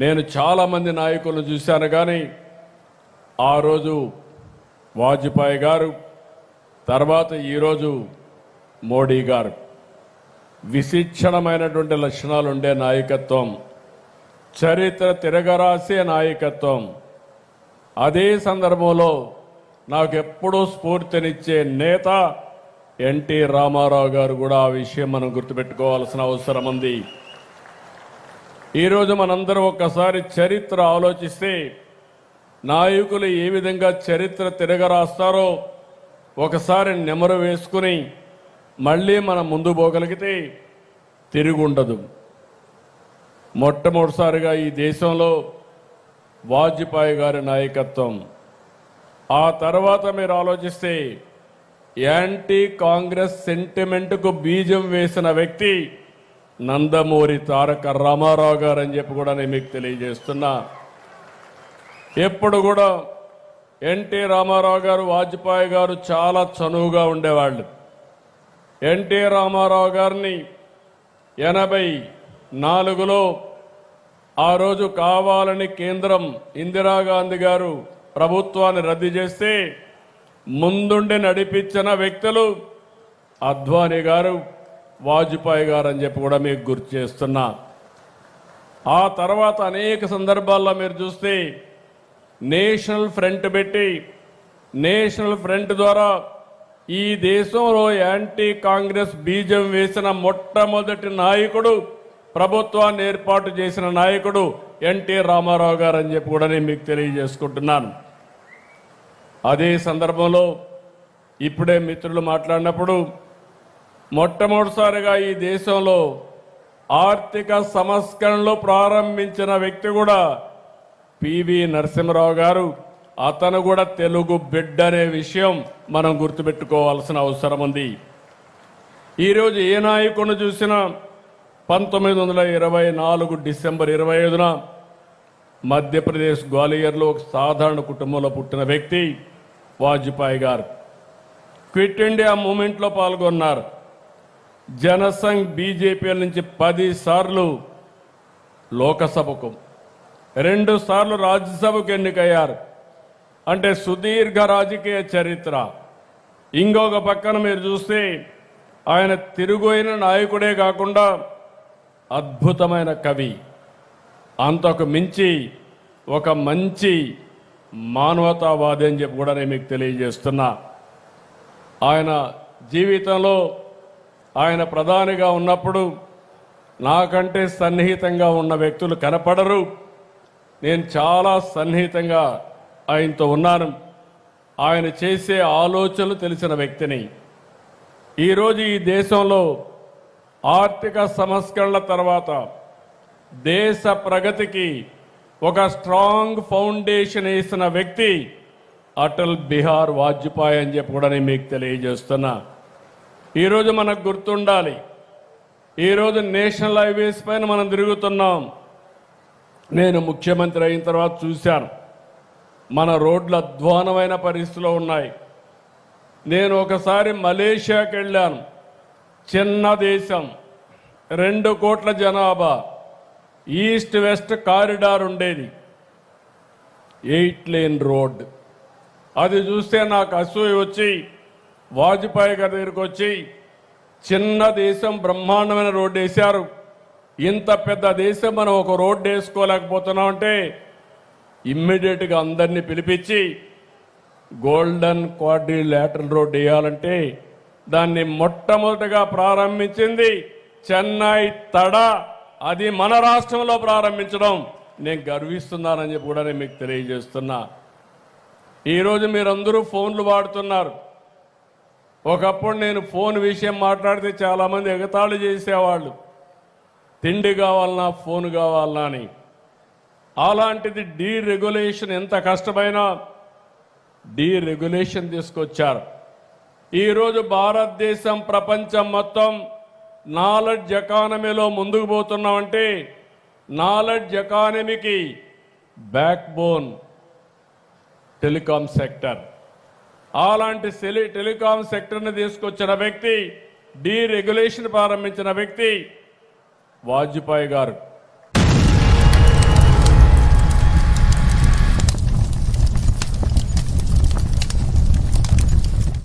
నేను చాలామంది నాయకులను చూశాను, కానీ ఆ రోజు వాజ్పేయి గారు, తర్వాత ఈరోజు మోడీ గారు విశిక్షణమైనటువంటి లక్షణాలు ఉండే నాయకత్వం, చరిత్ర తిరగరాసే నాయకత్వం. అదే సందర్భంలో నాకు ఎప్పుడూ స్ఫూర్తినిచ్చే నేత ఎన్టీ రామారావు గారు కూడా. ఆ విషయం మనం గుర్తుపెట్టుకోవాల్సిన అవసరం ఉంది. ఈరోజు మనందరం ఒక్కసారి చరిత్ర ఆలోచిస్తే నాయకులు ఏ విధంగా చరిత్ర తిరగరాస్తారో ఒకసారి నెమరు వేసుకుని మళ్ళీ మనం ముందు పోగలిగితే తిరుగుండదు. మొట్టమొదటిసారిగా ఈ దేశంలో వాజ్పేయి గారి నాయకత్వం. ఆ తర్వాత మీరు ఆలోచిస్తే యాంటీ కాంగ్రెస్ సెంటిమెంట్కు బీజం వేసిన వ్యక్తి నందమూరి తారక రామారావు గారు అని చెప్పి కూడా నేను మీకు తెలియజేస్తున్నా. ఎప్పుడు కూడా ఎన్టీ రామారావు గారు, వాజ్పేయి గారు చాలా చనువుగా ఉండేవాళ్ళు. ఎన్టీ రామారావు గారిని 84లో ఆ రోజు కావాలని కేంద్రం ఇందిరాగాంధీ గారు ప్రభుత్వాన్ని రద్దు చేస్తే ముందుండి నడిపించిన వ్యక్తులు అద్వానీ గారు, వాజ్పేయి గారు అని చెప్పి కూడా మీకు గుర్తు చేస్తున్నా. ఆ తర్వాత అనేక సందర్భాల్లో మీరు చూస్తే నేషనల్ ఫ్రంట్ పెట్టి, నేషనల్ ఫ్రంట్ ద్వారా ఈ దేశంలో యాంటీ కాంగ్రెస్ బీజం వేసిన మొట్టమొదటి నాయకుడు, ప్రభుత్వాన్ని ఏర్పాటు చేసిన నాయకుడు ఎన్టీ రామారావు గారు అని చెప్పి కూడా నేను మీకు తెలియజేసుకుంటున్నాను. అదే సందర్భంలో ఇప్పుడే మిత్రులు మాట్లాడినప్పుడు మొట్టమొదటిసారిగా ఈ దేశంలో ఆర్థిక సంస్కరణలు ప్రారంభించిన వ్యక్తి కూడా పివి నరసింహరావు గారు. అతను కూడా తెలుగు బిడ్డ అనే విషయం మనం గుర్తుపెట్టుకోవాల్సిన అవసరం ఉంది. ఈరోజు ఏ నాయకుడిని చూసినా 1924 డిసెంబర్ 25న మధ్యప్రదేశ్ గ్వాలియర్లో ఒక సాధారణ కుటుంబంలో పుట్టిన వ్యక్తి వాజ్పేయి గారు. క్విట్ ఇండియా మూమెంట్లో పాల్గొన్నారు. జనసంఘ్ బీజేపీ నుంచి 10 సార్లు లోకసభకు, 2 సార్లు రాజ్యసభకు ఎన్నికయ్యారు. అంటే సుదీర్ఘ రాజకీయ చరిత్ర. ఇంకొక పక్కన మీరు చూస్తే ఆయన తిరుగైన నాయకుడే కాకుండా అద్భుతమైన కవి, అంతకు మించి ఒక మంచి మానవతావాది అని చెప్పి కూడా నేను మీకు తెలియజేస్తున్నా. ఆయన జీవితంలో ఆయన ప్రధానిగా ఉన్నప్పుడు నాకంటే సన్నిహితంగా ఉన్న వ్యక్తులు కనపడరు. నేను చాలా సన్నిహితంగా ఆయనతో ఉన్నాను. ఆయన చేసే ఆలోచనలు తెలిసిన వ్యక్తిని. ఈరోజు ఈ దేశంలో ఆర్థిక సంస్కరణల తర్వాత దేశ ప్రగతికి ఒక స్ట్రాంగ్ ఫౌండేషన్ వేసిన వ్యక్తి అటల్ బిహార్ వాజ్పేయి అని చెప్పి కూడా నేను మీకు తెలియజేస్తున్నా. ఈరోజు మనకు గుర్తుండాలి, ఈరోజు నేషనల్ హైవేస్ పైన మనం తిరుగుతున్నాం. నేను ముఖ్యమంత్రి అయిన తర్వాత చూశాను, మన రోడ్లు అధ్వానమైన పరిస్థితిలో ఉన్నాయి. నేను ఒకసారి మలేషియాకి వెళ్ళాను. చిన్న దేశం, 2 కోట్ల జనాభా, ఈస్ట్ వెస్ట్ కారిడార్ ఉండేది, 8 లేన్ రోడ్. అది చూస్తే నాకు అసూయ వచ్చి వాజ్పేయి గారి దగ్గరికి వచ్చి, చిన్న దేశం బ్రహ్మాండమైన రోడ్డు వేశారు, ఇంత పెద్ద దేశం మనం ఒక రోడ్డు వేసుకోలేకపోతున్నాం అంటే ఇమ్మీడియట్గా అందరినీ పిలిపించి గోల్డెన్ క్వాడ్రిలేటరల్ రోడ్డు వేయాలంటే దాన్ని మొట్టమొదటిగా ప్రారంభించింది చెన్నై తడ. అది మన రాష్ట్రంలో ప్రారంభించడం నేను గర్విస్తున్నానని చెప్పి కూడా నేను మీకు తెలియజేస్తున్నా. ఈరోజు మీరందరూ ఫోన్లు వాడుతున్నారు. ఒకప్పుడు నేను ఫోన్ విషయం మాట్లాడితే చాలామంది ఎగతాళి చేసేవాళ్ళు, తిండి కావాలన్నా ఫోన్ కావాలన్నా అని. అలాంటిది డీరెగ్యులేషన్, ఎంత కష్టమైనా డీరెగ్యులేషన్ తీసుకొచ్చారు. ఈరోజు భారతదేశం, ప్రపంచం మొత్తం నాలెడ్జ్ ఎకానమీలో ముందుకు పోతున్నామంటే నాలెడ్జ్ ఎకానమీకి బ్యాక్ బోన్ టెలికాం సెక్టర్. అలాంటి టెలికాం సెక్టర్ని తీసుకొచ్చిన వ్యక్తి, డీరెగ్యులేషన్ ప్రారంభించిన వ్యక్తి వాజ్పేయి గారు.